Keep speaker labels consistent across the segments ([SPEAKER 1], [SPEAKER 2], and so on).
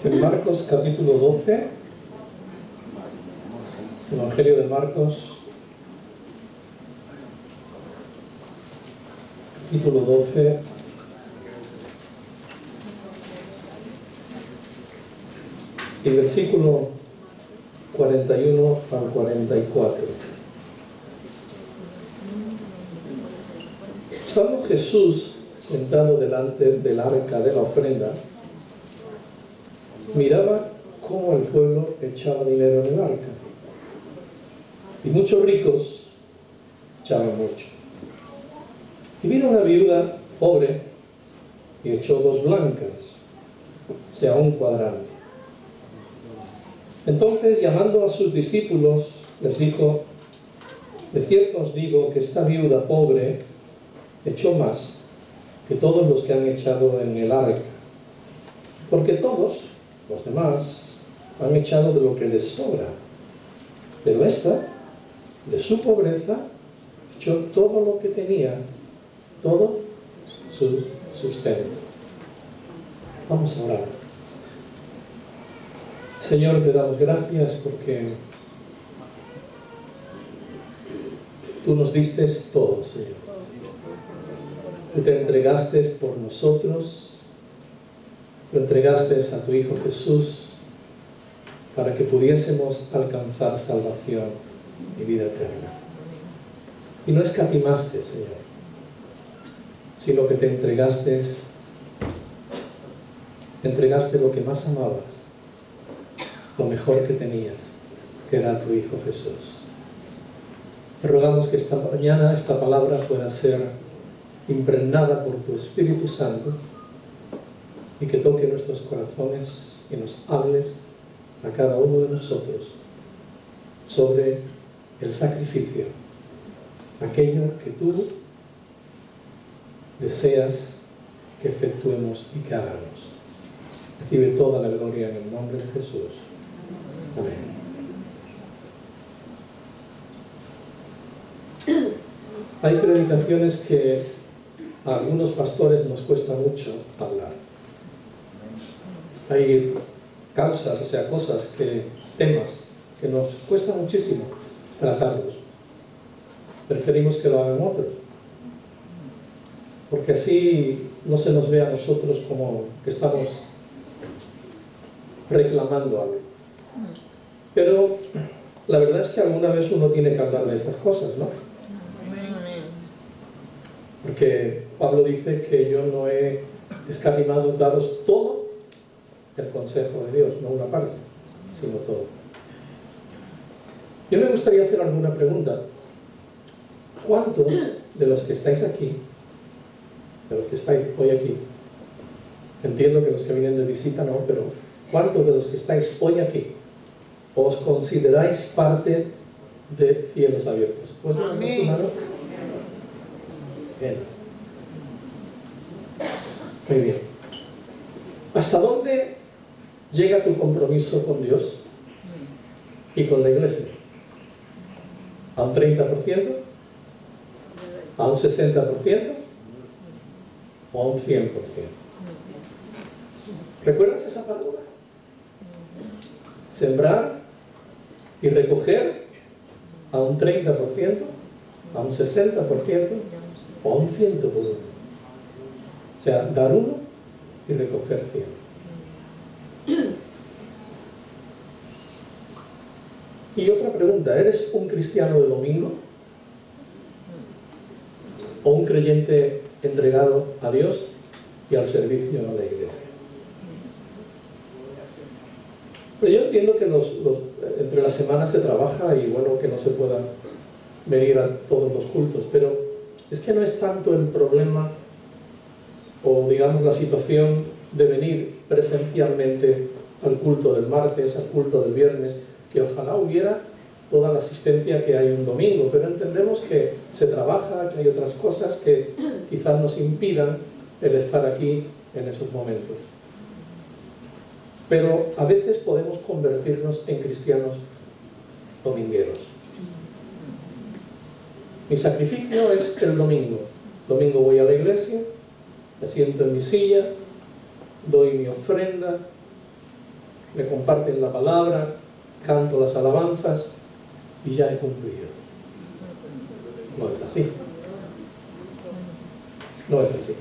[SPEAKER 1] En Marcos capítulo 12, Evangelio de Marcos, capítulo 12, y versículo 41 al 44. Estando Jesús sentado delante del arca de la ofrenda, miraba cómo el pueblo echaba dinero en el arca. Y muchos ricos echaban mucho. Y vino una viuda pobre y echó 2 blancas, o sea, un cuadrante. Entonces, llamando a sus discípulos, les dijo: de cierto os digo que esta viuda pobre echó más que todos los que han echado en el arca, porque todos los demás han echado de lo que les sobra, pero esta, de su pobreza, echó todo lo que tenía, todo su sustento. Vamos a orar. Señor, te damos gracias porque tú nos diste todo, Señor. Tú te entregaste por nosotros, lo entregaste a tu Hijo Jesús para que pudiésemos alcanzar salvación y vida eterna. Y no escatimaste, Señor, sino que te entregaste lo que más amabas, lo mejor que tenías, que era tu Hijo Jesús. Te rogamos que esta mañana esta palabra pueda ser impregnada por tu Espíritu Santo y que toque nuestros corazones y nos hables a cada uno de nosotros sobre el sacrificio, aquello que tú deseas que efectuemos y que hagamos. Recibe toda la gloria en el nombre de Jesús. Amén. Hay predicaciones que a algunos pastores nos cuesta mucho hablar. Hay causas, o sea, temas que nos cuesta muchísimo tratarlos. Preferimos que lo hagan otros, porque así no se nos ve a nosotros como que estamos reclamando algo. Pero la verdad es que alguna vez uno tiene que hablar de estas cosas, ¿no? Porque Pablo dice que yo no he escatimado daros todo el consejo de Dios, no una parte, sino todo. Yo me gustaría hacer alguna pregunta. ¿Cuántos de los que estáis aquí, de los que estáis hoy aquí, entiendo que los que vienen de visita no, pero ¿cuántos de los que estáis hoy aquí os consideráis parte de Cielos Abiertos? ¿Puedes levantar tu mano? Bien. Muy bien. ¿Hasta dónde llega tu compromiso con Dios y con la iglesia? ¿A un 30%? ¿A un 60%? ¿O a un 100%? ¿Recuerdas esa parábola? Sembrar y recoger a un 30%, a un 60%, o a un 100%. O sea, dar 1 y recoger 100. Y otra pregunta, ¿eres un cristiano de domingo? ¿O un creyente entregado a Dios y al servicio a la iglesia? Pero yo entiendo que entre las semanas se trabaja y bueno, que no se pueda venir a todos los cultos, pero es que no es tanto el problema o digamos la situación de venir presencialmente al culto del martes, al culto del viernes, que ojalá hubiera toda la asistencia que hay un domingo, pero entendemos que se trabaja, que hay otras cosas que quizás nos impidan el estar aquí en esos momentos. Pero a veces podemos convertirnos en cristianos domingueros. Mi sacrificio es el domingo. Domingo voy a la iglesia, me siento en mi silla, doy mi ofrenda, me comparten la palabra, canto las alabanzas y ya he cumplido. No es así. No es así.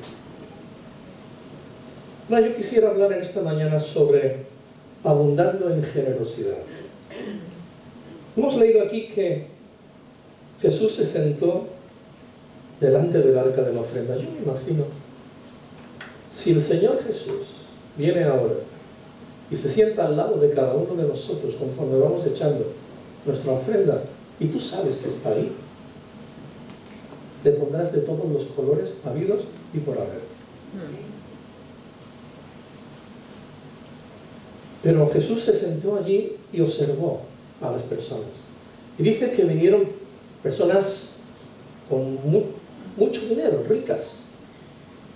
[SPEAKER 1] No, yo quisiera hablar en esta mañana sobre abundando en generosidad. Hemos leído aquí que Jesús se sentó delante del arca de la ofrenda. Yo me imagino, si el Señor Jesús viene ahora y se sienta al lado de cada uno de nosotros conforme vamos echando nuestra ofrenda, y tú sabes que está ahí, le pondrás de todos los colores habidos y por haber. Pero Jesús se sentó allí y observó a las personas. Y dice que vinieron personas con mucho dinero, ricas.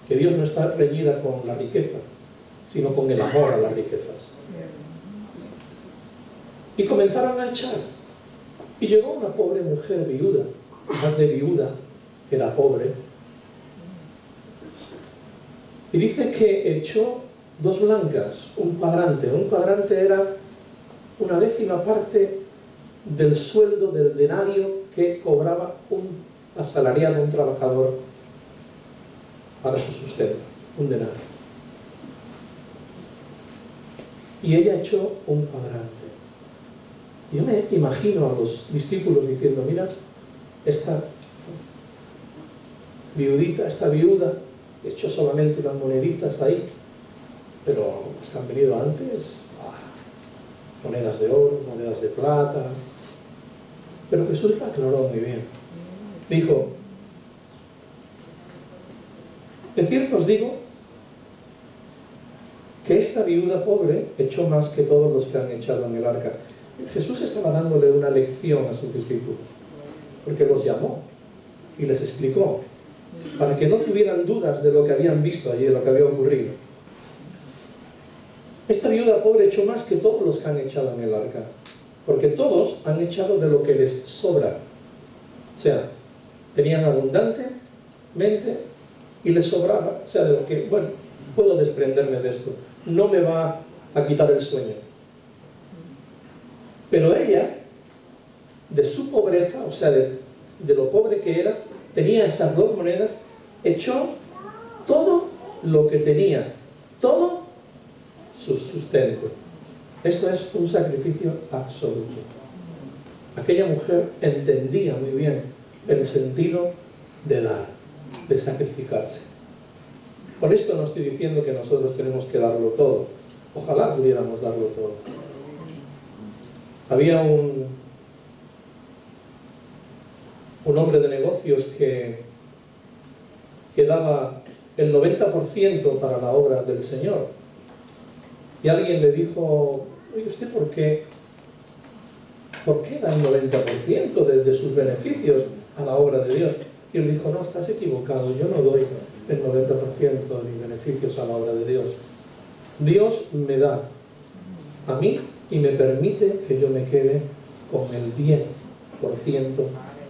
[SPEAKER 1] Que Dios no está reñida con la riqueza, sino con el amor a las riquezas. Y comenzaron a echar. Y llegó una pobre mujer viuda, más de viuda, era pobre. Y dice que echó 2 blancas, un cuadrante. Un cuadrante era una 10ª parte del sueldo, del denario que cobraba un asalariado, un trabajador para su sustento, un denario. Y ella echó un cuadrante. Yo me imagino a los discípulos diciendo, mira, esta viudita, esta viuda, echó solamente unas moneditas ahí, pero los que han venido antes, monedas de oro, monedas de plata. Pero Jesús la aclaró muy bien. Dijo, de cierto os digo que esta viuda pobre echó más que todos los que han echado en el arca. Jesús estaba dándole una lección a sus discípulos, porque los llamó y les explicó, para que no tuvieran dudas de lo que habían visto allí, de lo que había ocurrido. Esta viuda pobre echó más que todos los que han echado en el arca, porque todos han echado de lo que les sobra. O sea, tenían abundantemente y les sobraba, o sea, de lo que, bueno, puedo desprenderme de esto, no me va a quitar el sueño. Pero ella, de su pobreza, o sea, de lo pobre que era, tenía esas 2 monedas, echó todo lo que tenía, todo su sustento. Esto es un sacrificio absoluto. Aquella mujer entendía muy bien el sentido de dar, de sacrificarse. Por esto no estoy diciendo que nosotros tenemos que darlo todo. Ojalá pudiéramos darlo todo. Había un hombre de negocios que daba el 90% para la obra del Señor. Y alguien le dijo, oye, ¿usted por qué da el 90% de sus beneficios a la obra de Dios? Y él dijo, no, estás equivocado, yo no doy el 90% de mis beneficios a la obra de Dios. Dios me da a mí y me permite que yo me quede con el 10%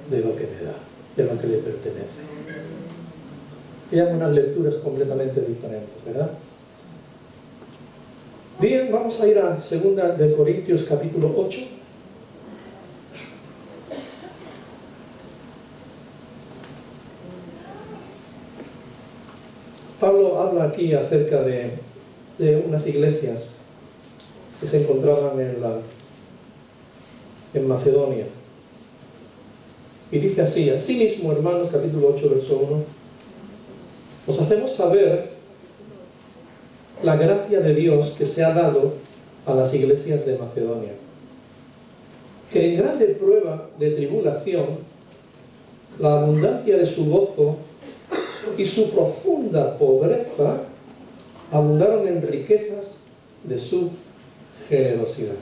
[SPEAKER 1] de lo que me da, de lo que le pertenece. Y hay unas lecturas completamente diferentes, ¿verdad? Bien, vamos a ir a 2 de Corintios capítulo 8. Pablo habla aquí acerca de unas iglesias que se encontraban en Macedonia. Y dice así, asimismo, hermanos, capítulo 8, verso 1, os hacemos saber la gracia de Dios que se ha dado a las iglesias de Macedonia, que en grande prueba de tribulación, la abundancia de su gozo y su profunda pobreza abundaron en riquezas de su generosidad.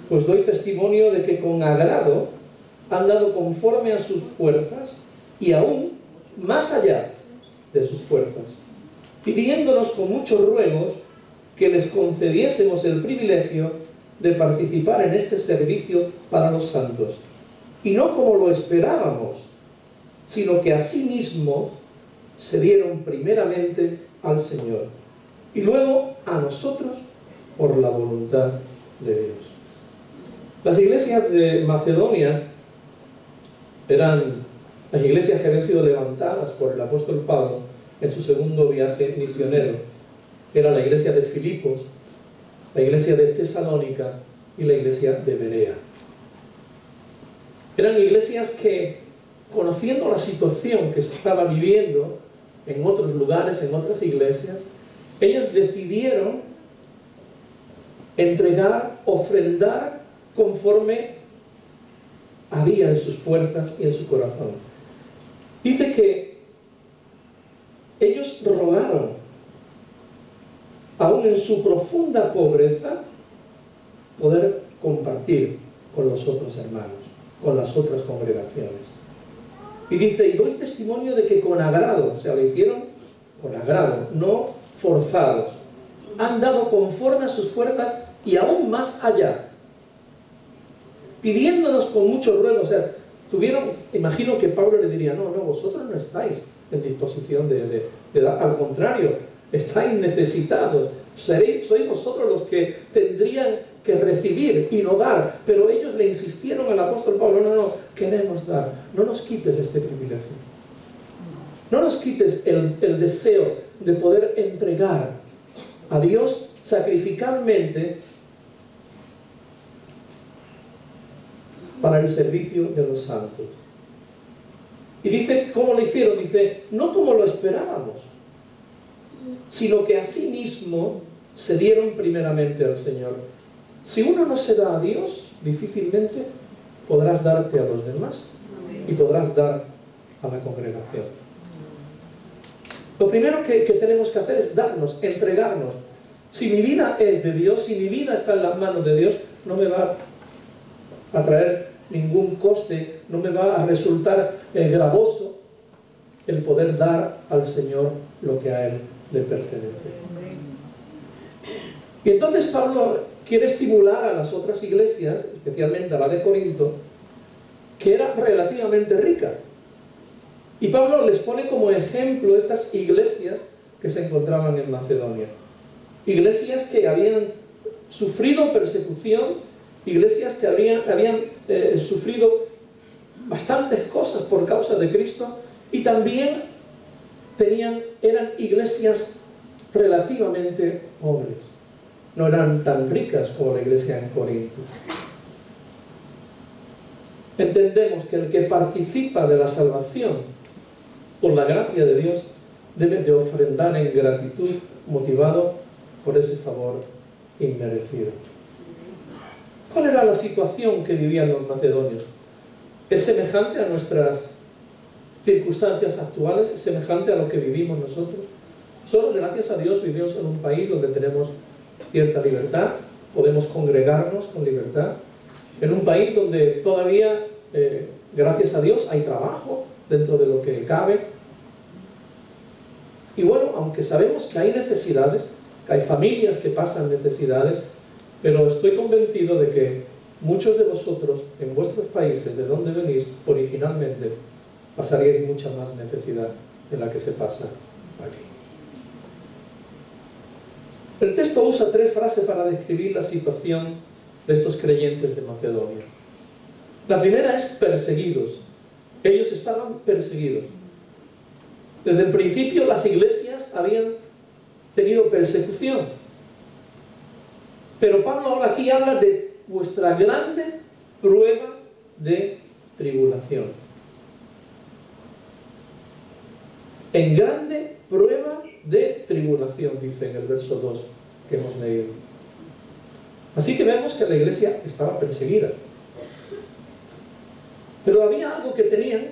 [SPEAKER 1] Pues doy testimonio de que con agrado han dado conforme a sus fuerzas y aún más allá de sus fuerzas, pidiéndonos con muchos ruegos que les concediésemos el privilegio de participar en este servicio para los santos, y no como lo esperábamos, sino que asimismo se dieron primeramente al Señor y luego a nosotros por la voluntad de Dios. Las iglesias de Macedonia eran las iglesias que habían sido levantadas por el apóstol Pablo en su segundo viaje misionero. Era la iglesia de Filipos, la iglesia de Tesalónica y la iglesia de Berea. Eran iglesias que, conociendo la situación que se estaba viviendo en otros lugares, en otras iglesias, ellos decidieron entregar, ofrendar conforme había en sus fuerzas y en su corazón. Dice que ellos rogaron, aún en su profunda pobreza, poder compartir con los otros hermanos, con las otras congregaciones. Y dice, y doy testimonio de que con agrado, o sea, lo hicieron con agrado, no forzados, han dado conforme a sus fuerzas y aún más allá, pidiéndonos con mucho ruego. O sea, imagino que Pablo le diría, no, vosotros no estáis en disposición de dar, al contrario, estáis necesitados, sois vosotros los que tendrían que recibir y no dar. Pero ellos le insistieron al apóstol Pablo, no, queremos dar, no nos quites este privilegio, no nos quites el deseo de poder entregar a Dios sacrificalmente para el servicio de los santos. Y dice, ¿cómo lo hicieron? Dice, no como lo esperábamos, sino que asimismo se dieron primeramente al Señor. Si uno no se da a Dios, difícilmente podrás darte a los demás y podrás dar a la congregación. Lo primero que tenemos que hacer es darnos, entregarnos. Si mi vida es de Dios, si mi vida está en las manos de Dios, no me va a traer ningún coste, no me va a resultar gravoso el poder dar al Señor lo que a Él le pertenece. Y entonces Pablo quiere estimular a las otras iglesias, especialmente a la de Corinto, que era relativamente rica. Y Pablo les pone como ejemplo estas iglesias que se encontraban en Macedonia. Iglesias que habían sufrido persecución, iglesias que habían sufrido bastantes cosas por causa de Cristo, y también eran iglesias relativamente pobres. No eran tan ricas como la iglesia en Corinto. Entendemos que el que participa de la salvación por la gracia de Dios debe de ofrendar en gratitud, motivado por ese favor inmerecido. ¿Cuál era la situación que vivían los macedonios? ¿Es semejante a nuestras circunstancias actuales? ¿Es semejante a lo que vivimos nosotros? Solo gracias a Dios vivimos en un país donde tenemos cierta libertad, podemos congregarnos con libertad, en un país donde todavía, gracias a Dios, hay trabajo dentro de lo que cabe. Y bueno, aunque sabemos que hay necesidades, que hay familias que pasan necesidades, pero estoy convencido de que muchos de vosotros, en vuestros países de donde venís originalmente, pasaríais mucha más necesidad de la que se pasa aquí. El texto usa 3 frases para describir la situación de estos creyentes de Macedonia. La primera es perseguidos. Ellos estaban perseguidos. Desde el principio las iglesias habían tenido persecución. Pero Pablo ahora aquí habla de vuestra grande prueba de tribulación. En grande prueba de tribulación, dice en el verso 2 que hemos leído. Así que vemos que la iglesia estaba perseguida. Pero había algo que tenían,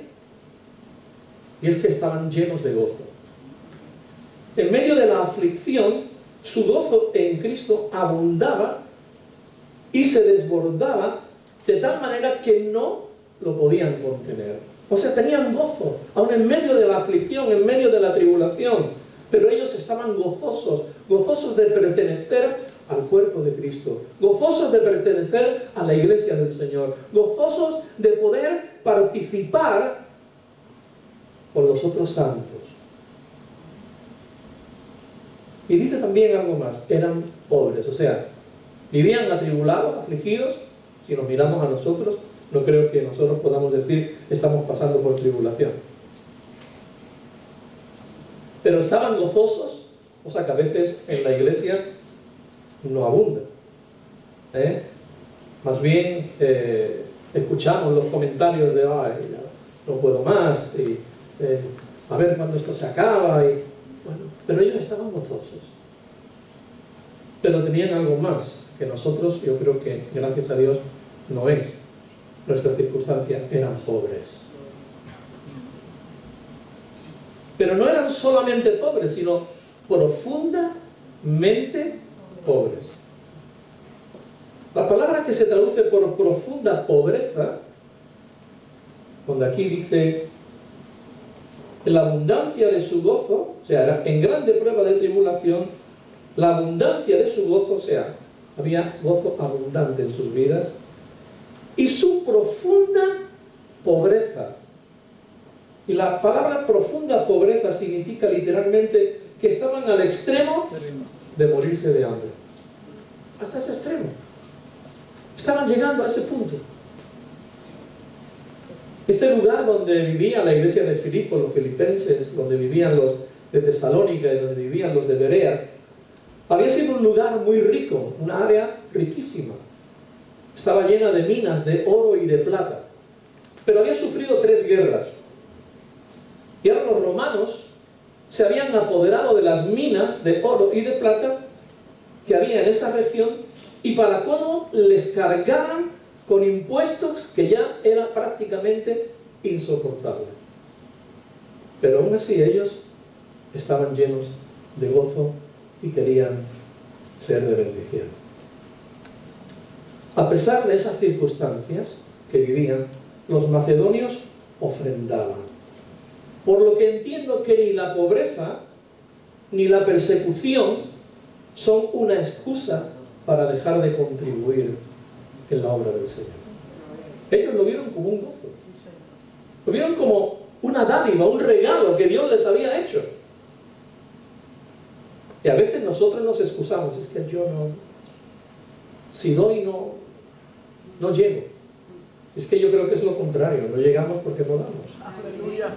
[SPEAKER 1] y es que estaban llenos de gozo. En medio de la aflicción, su gozo en Cristo abundaba y se desbordaba de tal manera que no lo podían contener. O sea, tenían gozo, aun en medio de la aflicción, en medio de la tribulación. Pero ellos estaban gozosos, gozosos de pertenecer al cuerpo de Cristo, gozosos de pertenecer a la iglesia del Señor, gozosos de poder participar con los otros santos. Y dice también algo más, eran pobres, o sea, vivían atribulados, afligidos. Si nos miramos a nosotros, no creo que nosotros podamos decir estamos pasando por tribulación. Pero estaban gozosos, cosa que a veces en la iglesia no abunda. Más bien escuchamos los comentarios de ay, no puedo más, y, a ver cuándo esto se acaba. Y, bueno, pero ellos estaban gozosos. Pero tenían algo más que nosotros, yo creo que gracias a Dios no es. Nuestra circunstancia, eran pobres. Pero no eran solamente pobres, sino profundamente pobres. La palabra que se traduce por profunda pobreza, donde aquí dice la abundancia de su gozo, o sea, era en grande prueba de tribulación, la abundancia de su gozo, o sea, había gozo abundante en sus vidas, y su profunda pobreza. Y la palabra profunda pobreza significa literalmente que estaban al extremo de morirse de hambre. Hasta ese extremo. Estaban llegando a ese punto. Este lugar donde vivía la iglesia de Filipo, los filipenses, donde vivían los de Tesalónica y donde vivían los de Berea, había sido un lugar muy rico, una área riquísima. Estaba llena de minas de oro y de plata. Pero había sufrido 3 guerras. Y ahora los romanos se habían apoderado de las minas de oro y de plata que había en esa región, y para cómo les cargaban con impuestos que ya era prácticamente insoportable. Pero aún así ellos estaban llenos de gozo y querían ser de bendición. A pesar de esas circunstancias que vivían, los macedonios ofrendaban. Por lo que entiendo que ni la pobreza ni la persecución son una excusa para dejar de contribuir en la obra del Señor. Ellos lo vieron como un gozo. Lo vieron como una dádiva, un regalo que Dios les había hecho. Y a veces nosotros nos excusamos, es que yo no, si doy no llego. Es que yo creo que es lo contrario, no llegamos porque no damos.
[SPEAKER 2] Aleluya.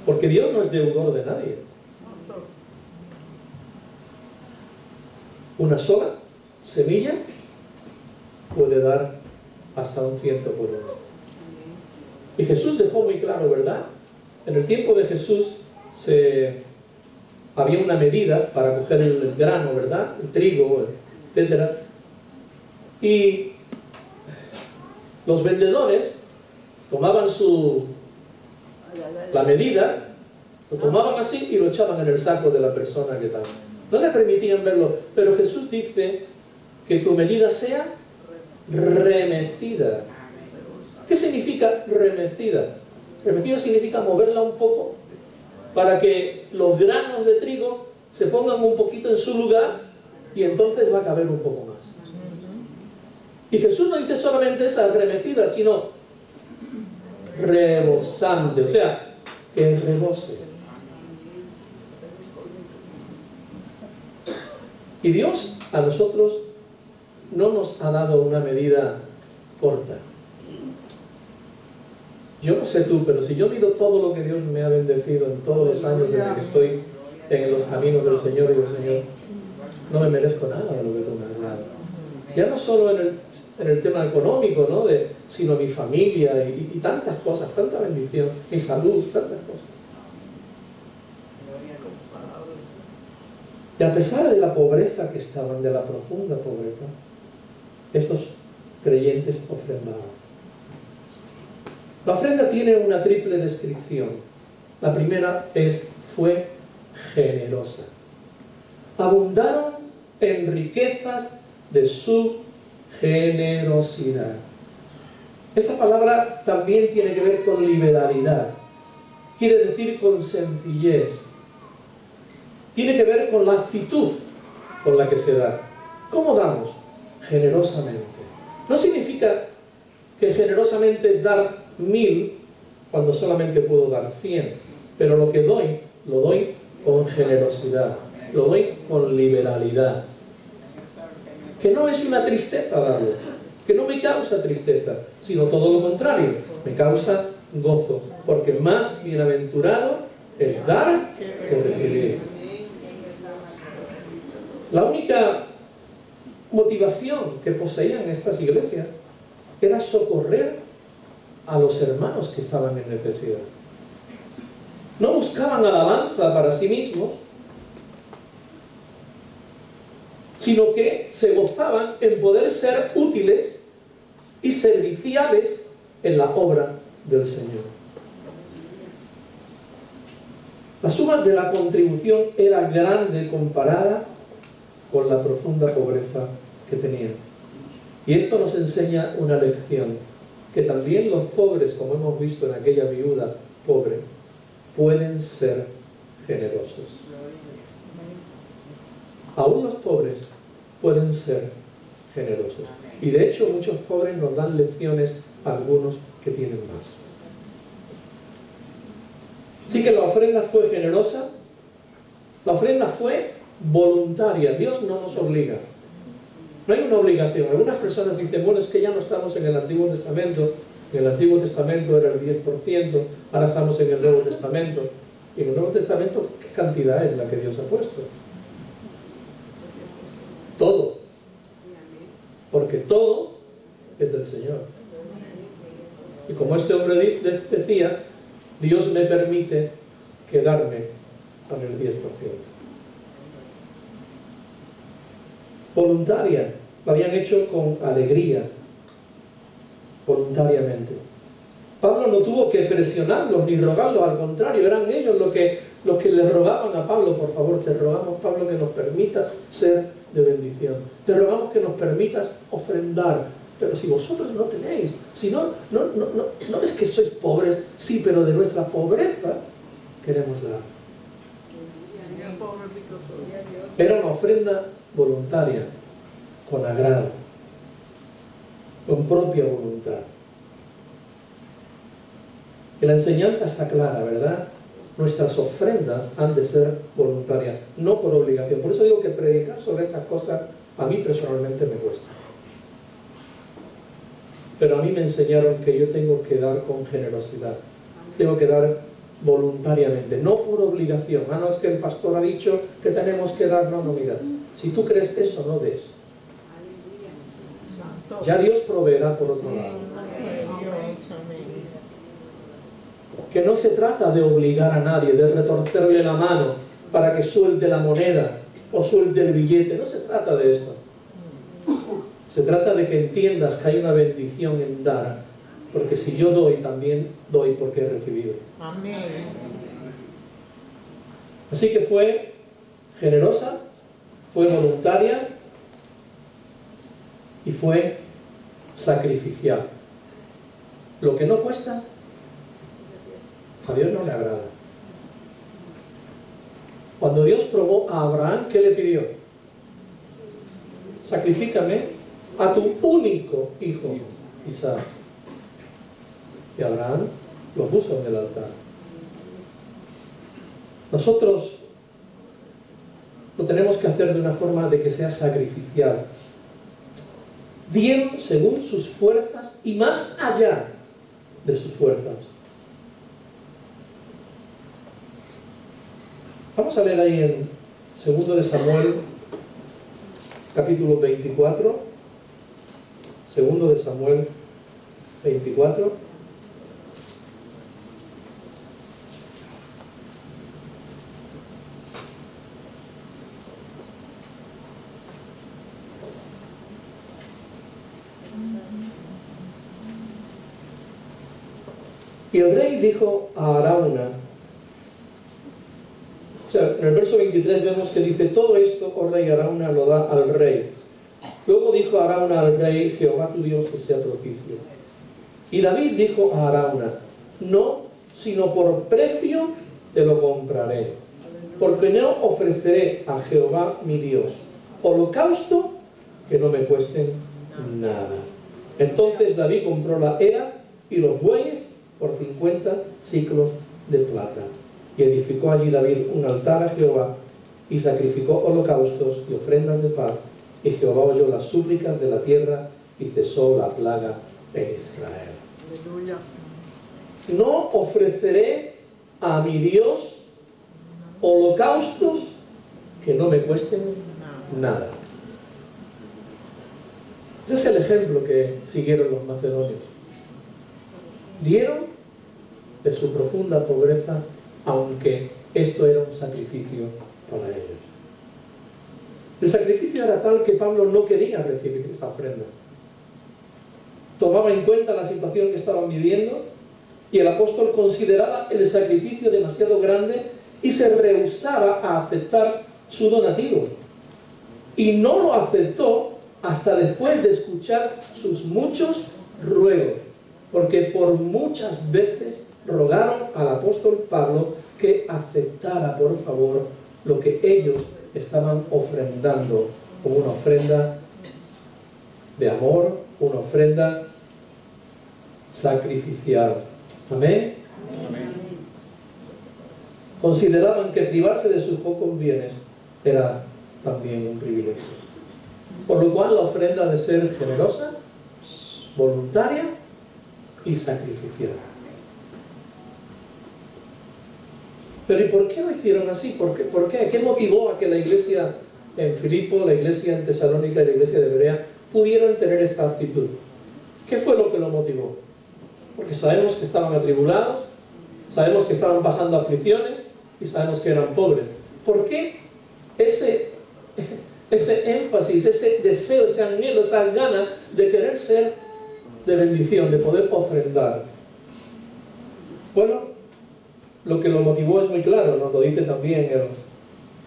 [SPEAKER 1] Porque Dios no es deudor de nadie. Una sola semilla puede dar hasta un 100 por uno. Y Jesús dejó muy claro, ¿verdad? En el tiempo de Jesús había una medida para coger el grano, ¿verdad? El trigo, etc. Y los vendedores tomaban la medida, lo tomaban así y lo echaban en el saco de la persona que estaba. No le permitían verlo, pero Jesús dice que tu medida sea remecida. ¿Qué significa remecida? Remecida significa moverla un poco para que los granos de trigo se pongan un poquito en su lugar y entonces va a caber un poco más. Y Jesús no dice solamente esa remecida, sino rebosante, o sea, que rebose. Y Dios a nosotros no nos ha dado una medida corta. Yo no sé tú, pero si yo miro todo lo que Dios me ha bendecido en todos los años desde que estoy en los caminos del Señor, digo, Señor, no me merezco nada de lo que tú me has dado. Ya no solo en el tema económico, ¿no? Sino mi familia y tantas cosas, tanta bendición, mi salud, tantas cosas. Y a pesar de la pobreza que estaban, de la profunda pobreza, estos creyentes ofrendaban. La ofrenda tiene una triple descripción. La primera fue generosa. Abundaron en riquezas de su generosidad. Esta palabra también tiene que ver con liberalidad. Quiere decir con sencillez. Tiene que ver con la actitud con la que se da. ¿Cómo damos? Generosamente. No significa que generosamente es dar 1000 cuando solamente puedo dar 100, pero lo que doy, lo doy con generosidad. lo doy con liberalidad. Que no es una tristeza darlo, que no me causa tristeza, sino todo lo contrario, me causa gozo, porque más bienaventurado es dar que recibir. La única motivación que poseían estas iglesias era socorrer a los hermanos que estaban en necesidad. No buscaban alabanza para sí mismos, sino que se gozaban en poder ser útiles y serviciales en la obra del Señor. La suma de la contribución era grande comparada con la profunda pobreza que tenían. Y esto nos enseña una lección, que también los pobres, como hemos visto en aquella viuda pobre, pueden ser generosos. Aún los pobres pueden ser generosos. Y de hecho muchos pobres nos dan lecciones a algunos que tienen más. Así que la ofrenda fue generosa, la ofrenda fue voluntaria. Dios no nos obliga. No hay una obligación. Algunas personas dicen, bueno, es que ya no estamos en el Antiguo Testamento. En el Antiguo Testamento era el 10%, ahora estamos en el Nuevo Testamento. Y en el Nuevo Testamento, ¿qué cantidad es la que Dios ha puesto? Todo. Porque todo es del Señor. Y como este hombre decía, Dios me permite quedarme con el 10%. Voluntaria, lo habían hecho con alegría, voluntariamente. Pablo no tuvo que presionarlos ni rogarlos, al contrario, eran ellos los que le rogaban a Pablo, por favor, te rogamos, Pablo, que nos permitas ser de bendición. Te rogamos que nos permitas ofrendar. Pero si vosotros no tenéis, si no es que sois pobres, sí, pero de nuestra pobreza queremos dar. Era una ofrenda voluntaria, con agrado, con propia voluntad. Y la enseñanza está clara, ¿verdad? Nuestras ofrendas han de ser voluntarias, no por obligación. Por eso digo que predicar sobre estas cosas a mí personalmente me cuesta. Pero a mí me enseñaron que yo tengo que dar con generosidad. Tengo que dar voluntariamente, no por obligación. Ah, no, es que el pastor ha dicho que tenemos que dar. No, mira. Si tú crees eso, no des. Ya Dios proveerá por otro lado. Que no se trata de obligar a nadie, de retorcerle la mano para que suelte la moneda o suelte el billete. No se trata de esto. Se trata de que entiendas que hay una bendición en dar, porque si yo doy, también doy porque he recibido.
[SPEAKER 2] Amén.
[SPEAKER 1] Así que fue generosa, fue voluntaria y fue sacrificial. Lo que no cuesta, a Dios no le agrada. Cuando Dios probó a Abraham, ¿qué le pidió? Sacrifícame a tu único hijo, Isaac. Y Abraham lo puso en el altar. Nosotros lo tenemos que hacer de una forma de que sea sacrificial. Dieron según sus fuerzas y más allá de sus fuerzas. Vamos a leer ahí en 2 de Samuel, capítulo 24. 2 de Samuel 24. Y el rey dijo a Arauna, o sea, en el verso 23 vemos que dice, todo esto, oh rey, Arauna lo da al rey. Luego dijo Arauna al rey, Jehová tu Dios te sea propicio. Y David dijo a Arauna, no, sino por precio te lo compraré, porque no ofreceré a Jehová mi Dios holocausto que no me cuesten nada. Entonces David compró la era y los bueyes por 50 siclos de plata. Y edificó allí David un altar a Jehová y sacrificó holocaustos y ofrendas de paz, y Jehová oyó las súplicas de la tierra y cesó la plaga en Israel.
[SPEAKER 2] Aleluya.
[SPEAKER 1] No ofreceré a mi Dios holocaustos que no me cuesten nada. Ese es el ejemplo que siguieron los macedonios. Dieron de su profunda pobreza, aunque esto era un sacrificio para ellos. El sacrificio era tal que Pablo no quería recibir esa ofrenda. Tomaba en cuenta la situación que estaban viviendo y el apóstol consideraba el sacrificio demasiado grande y se rehusaba a aceptar su donativo. Y no lo aceptó hasta después de escuchar sus muchos ruegos, porque por muchas veces rogaron al apóstol Pablo que aceptara por favor lo que ellos estaban ofrendando como una ofrenda de amor, una ofrenda sacrificial. Amén.
[SPEAKER 2] Amén.
[SPEAKER 1] Consideraban que privarse de sus pocos bienes era también un privilegio. Por lo cual la ofrenda ha de ser generosa, voluntaria y sacrificial. Pero ¿y por qué lo hicieron así? ¿Por qué? ¿Qué motivó a que la iglesia en Filipo, la iglesia en Tesalónica y la iglesia de Berea pudieran tener esta actitud? ¿Qué fue lo que lo motivó? Porque sabemos que estaban atribulados, sabemos que estaban pasando aflicciones y sabemos que eran pobres. ¿Por qué ese énfasis, ese deseo, ese anhelo, esa gana de querer ser de bendición, de poder ofrendar? Bueno, lo que lo motivó es muy claro, nos lo dice también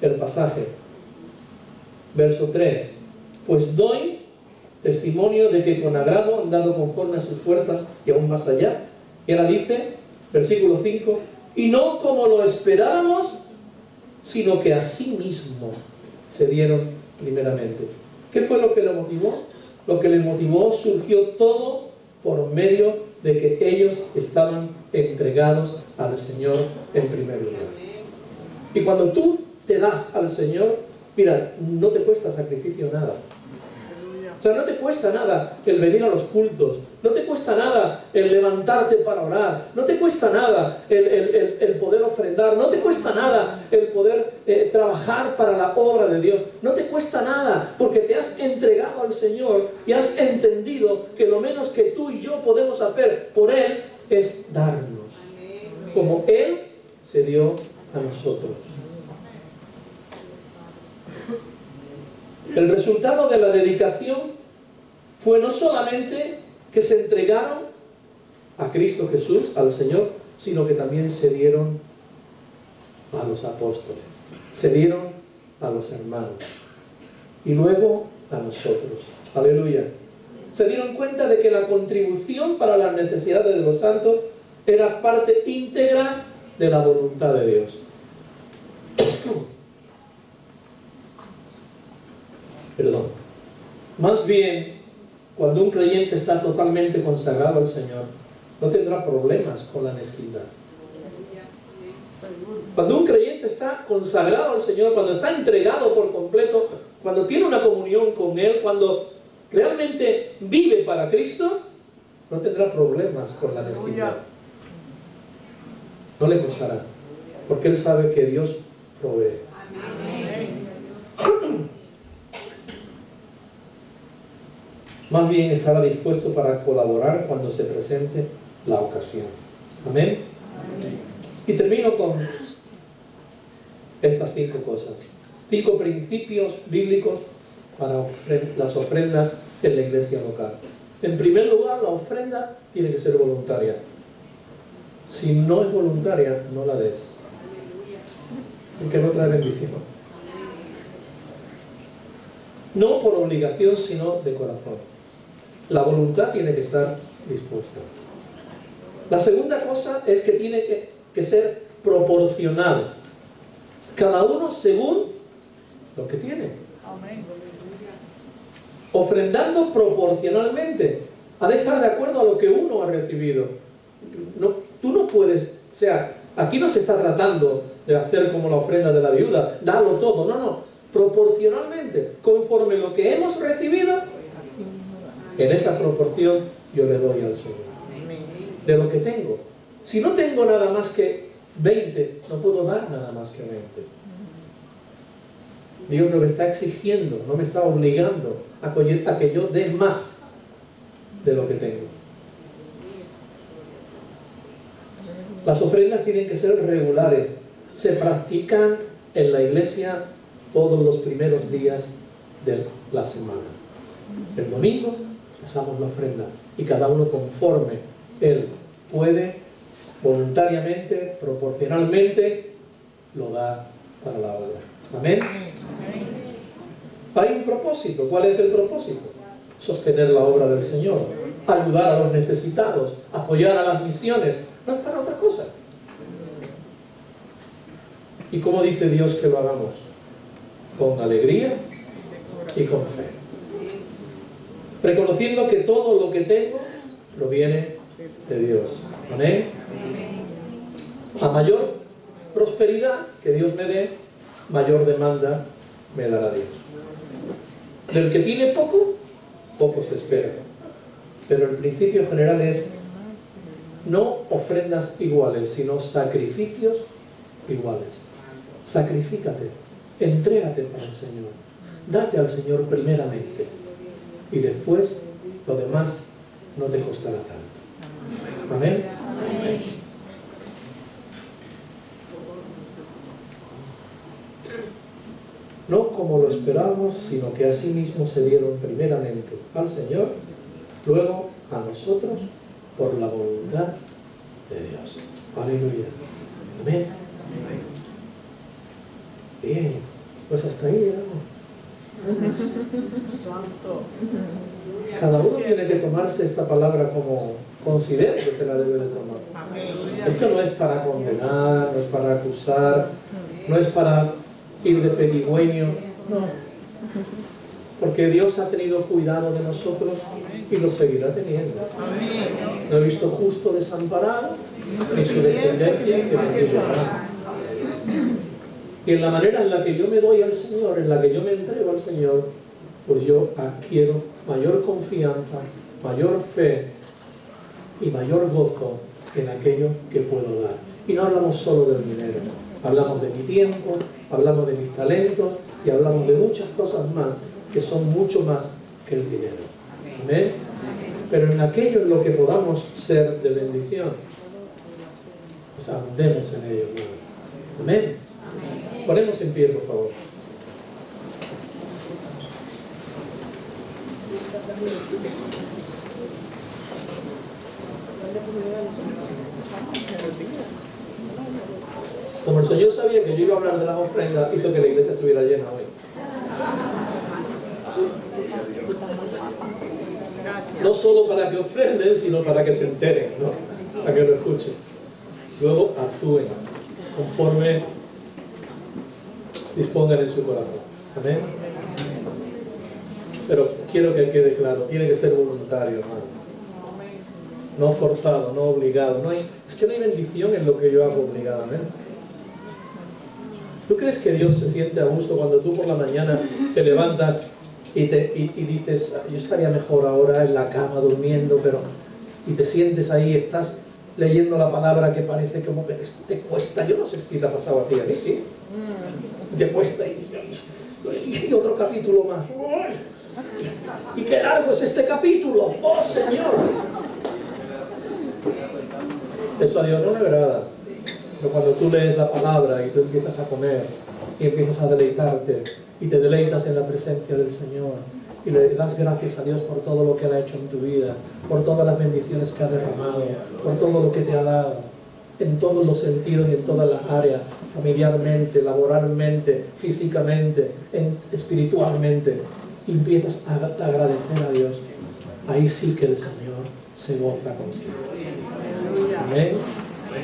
[SPEAKER 1] el pasaje. Verso 3. Pues doy testimonio de que con agrado han dado conforme a sus fuerzas y aún más allá. Y ahora dice, versículo 5, y no como lo esperábamos, sino que a sí mismo se dieron primeramente. ¿Qué fue lo que lo motivó? Lo que les motivó surgió todo por medio de que ellos estaban entregados al Señor en primer lugar. Y cuando tú te das al Señor, mira, no te cuesta sacrificio nada. O sea, no te cuesta nada el venir a los cultos, no te cuesta nada el levantarte para orar, no te cuesta nada el poder ofrendar, no te cuesta nada el poder trabajar para la obra de Dios, no te cuesta nada porque te has entregado al Señor y has entendido que lo menos que tú y yo podemos hacer por Él es darnos, como Él se dio a nosotros. El resultado de la dedicación fue no solamente que se entregaron a Cristo Jesús, al Señor, sino que también se dieron a los apóstoles, se dieron a los hermanos y luego a nosotros. Aleluya. Se dieron cuenta de que la contribución para las necesidades de los santos era parte íntegra de la voluntad de Dios. Perdón. Más bien, cuando un creyente está totalmente consagrado al Señor, no tendrá problemas con la mezquindad. Cuando un creyente está consagrado al Señor, cuando está entregado por completo, cuando tiene una comunión con Él, cuando realmente vive para Cristo, no tendrá problemas con la mezquindad. No le costará, porque Él sabe que Dios provee. Más bien estará dispuesto para colaborar cuando se presente la ocasión. Amén. Y termino con estas 5 cosas. 5 principios bíblicos para las ofrendas en la iglesia local. En primer lugar, la ofrenda tiene que ser voluntaria. Si no es voluntaria, no la des, porque no trae bendición. No por obligación, sino de corazón. La voluntad tiene que estar dispuesta. La segunda cosa es que tiene que ser proporcional. Cada uno según lo que tiene. Ofrendando proporcionalmente. Ha de estar de acuerdo a lo que uno ha recibido. No, tú no puedes, o sea, aquí no se está tratando de hacer como la ofrenda de la viuda, dalo todo. No, no, proporcionalmente, conforme lo que hemos recibido, en esa proporción yo le doy al Señor. De lo que tengo. Si no tengo nada más que 20, no puedo dar nada más que 20. Dios no me está exigiendo, no me está obligando a que yo dé más de lo que tengo. Las ofrendas tienen que ser regulares. Se practican en la iglesia todos los primeros días de la semana. El domingo pasamos la ofrenda y cada uno conforme él puede, voluntariamente, proporcionalmente, lo da para la obra. Amén. Hay un propósito. ¿Cuál es el propósito? Sostener la obra del Señor, ayudar a los necesitados, apoyar a las misiones. No es para otra cosa. ¿Y cómo dice Dios que lo hagamos? Con alegría y con fe. Reconociendo que todo lo que tengo proviene de Dios. Amén. A mayor prosperidad que Dios me dé, mayor demanda me dará Dios. Del que tiene poco, poco se espera. Pero el principio general es no ofrendas iguales, sino sacrificios iguales. Sacrifícate, entrégate para el Señor. Date al Señor primeramente. Y después lo demás no te costará tanto. Amén. No como lo esperábamos, sino que así mismo se dieron primeramente al Señor, luego a nosotros por la voluntad de Dios. Aleluya. Amén. Bien, pues hasta ahí llegamos. Cada uno tiene que tomarse esta palabra como considera que se la debe de tomar. Esto no es para condenar, no es para acusar, no es para ir de pedigüeño, no. Porque Dios ha tenido cuidado de nosotros y lo seguirá teniendo. No he visto justo desamparado, ni su descendencia que mendigará. Y en la manera en la que yo me doy al Señor, en la que yo me entrego al Señor, pues yo adquiero mayor confianza, mayor fe y mayor gozo en aquello que puedo dar. Y no hablamos solo del dinero, hablamos de mi tiempo, hablamos de mis talentos y hablamos de muchas cosas más que son mucho más que el dinero. Amén. Pero en aquello en lo que podamos ser de bendición, pues abundemos en ello. Amén. Ponemos en pie, por favor. Como el Señor sabía que yo iba a hablar de las ofrendas, hizo que la iglesia estuviera llena hoy. No solo para que ofrenden, sino para que se enteren, ¿no? Para que lo escuchen. Luego actúen conforme dispongan en su corazón. Amén. Pero quiero que quede claro, tiene que ser voluntario, hermano. No forzado, no obligado. Es que no hay bendición en lo que yo hago obligadamente. ¿Tú crees que Dios se siente a gusto cuando tú por la mañana te levantas y dices, yo estaría mejor ahora en la cama durmiendo, pero y te sientes ahí, estás leyendo la palabra que parece como que te cuesta? Yo no sé si te ha pasado a ti, sí. Te cuesta y otro capítulo más. ¿Y qué largo es este capítulo? ¡Oh, Señor! Eso a Dios no le agrada. Pero cuando tú lees la palabra y tú empiezas a comer y empiezas a deleitarte y te deleitas en la presencia del Señor y le das gracias a Dios por todo lo que Él ha hecho en tu vida, por todas las bendiciones que ha derramado, por todo lo que te ha dado, en todos los sentidos y en todas las áreas, familiarmente, laboralmente, físicamente, espiritualmente, y empiezas a agradecer a Dios, ahí sí que el Señor se goza contigo. Amén.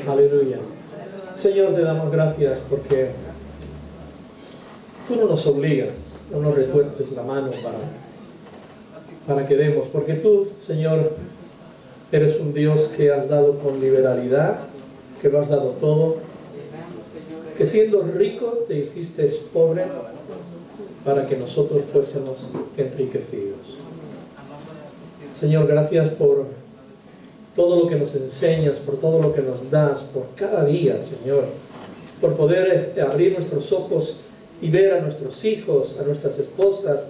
[SPEAKER 1] Aleluya. Señor, te damos gracias porque tú no nos obligas, no nos retuerces la mano para que demos, porque tú, Señor, eres un Dios que has dado con liberalidad, que lo has dado todo, que siendo rico te hiciste pobre para que nosotros fuésemos enriquecidos. Señor, gracias por todo lo que nos enseñas, por todo lo que nos das, por cada día, Señor, por poder abrir nuestros ojos y ver a nuestros hijos, a nuestras esposas,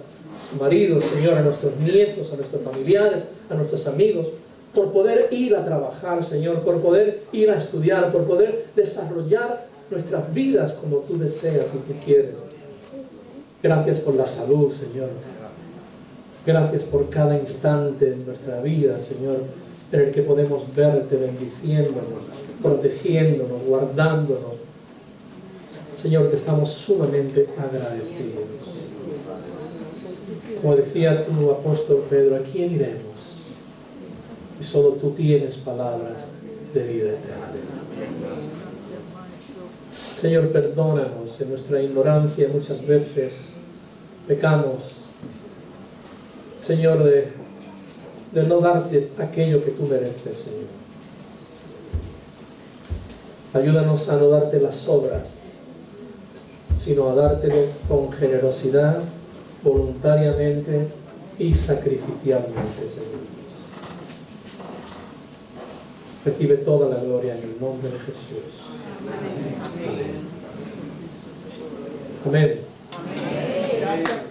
[SPEAKER 1] maridos, Señor, a nuestros nietos, a nuestros familiares, a nuestros amigos, por poder ir a trabajar, Señor, por poder ir a estudiar, por poder desarrollar nuestras vidas como tú deseas y tú quieres. Gracias por la salud, Señor. Gracias por cada instante en nuestra vida, Señor, en el que podemos verte bendiciéndonos, protegiéndonos, guardándonos. Señor, te estamos sumamente agradecidos. Como decía tu apóstol Pedro, ¿a quién iremos? Y solo tú tienes palabras de vida eterna. Señor, perdónanos en nuestra ignorancia, muchas veces pecamos, Señor, de no darte aquello que tú mereces, Señor. Ayúdanos a no darte las obras, sino a dártelo con generosidad, voluntariamente y sacrificialmente, Señor. Recibe toda la gloria en el nombre de Jesús. Amén. Amén. Amén.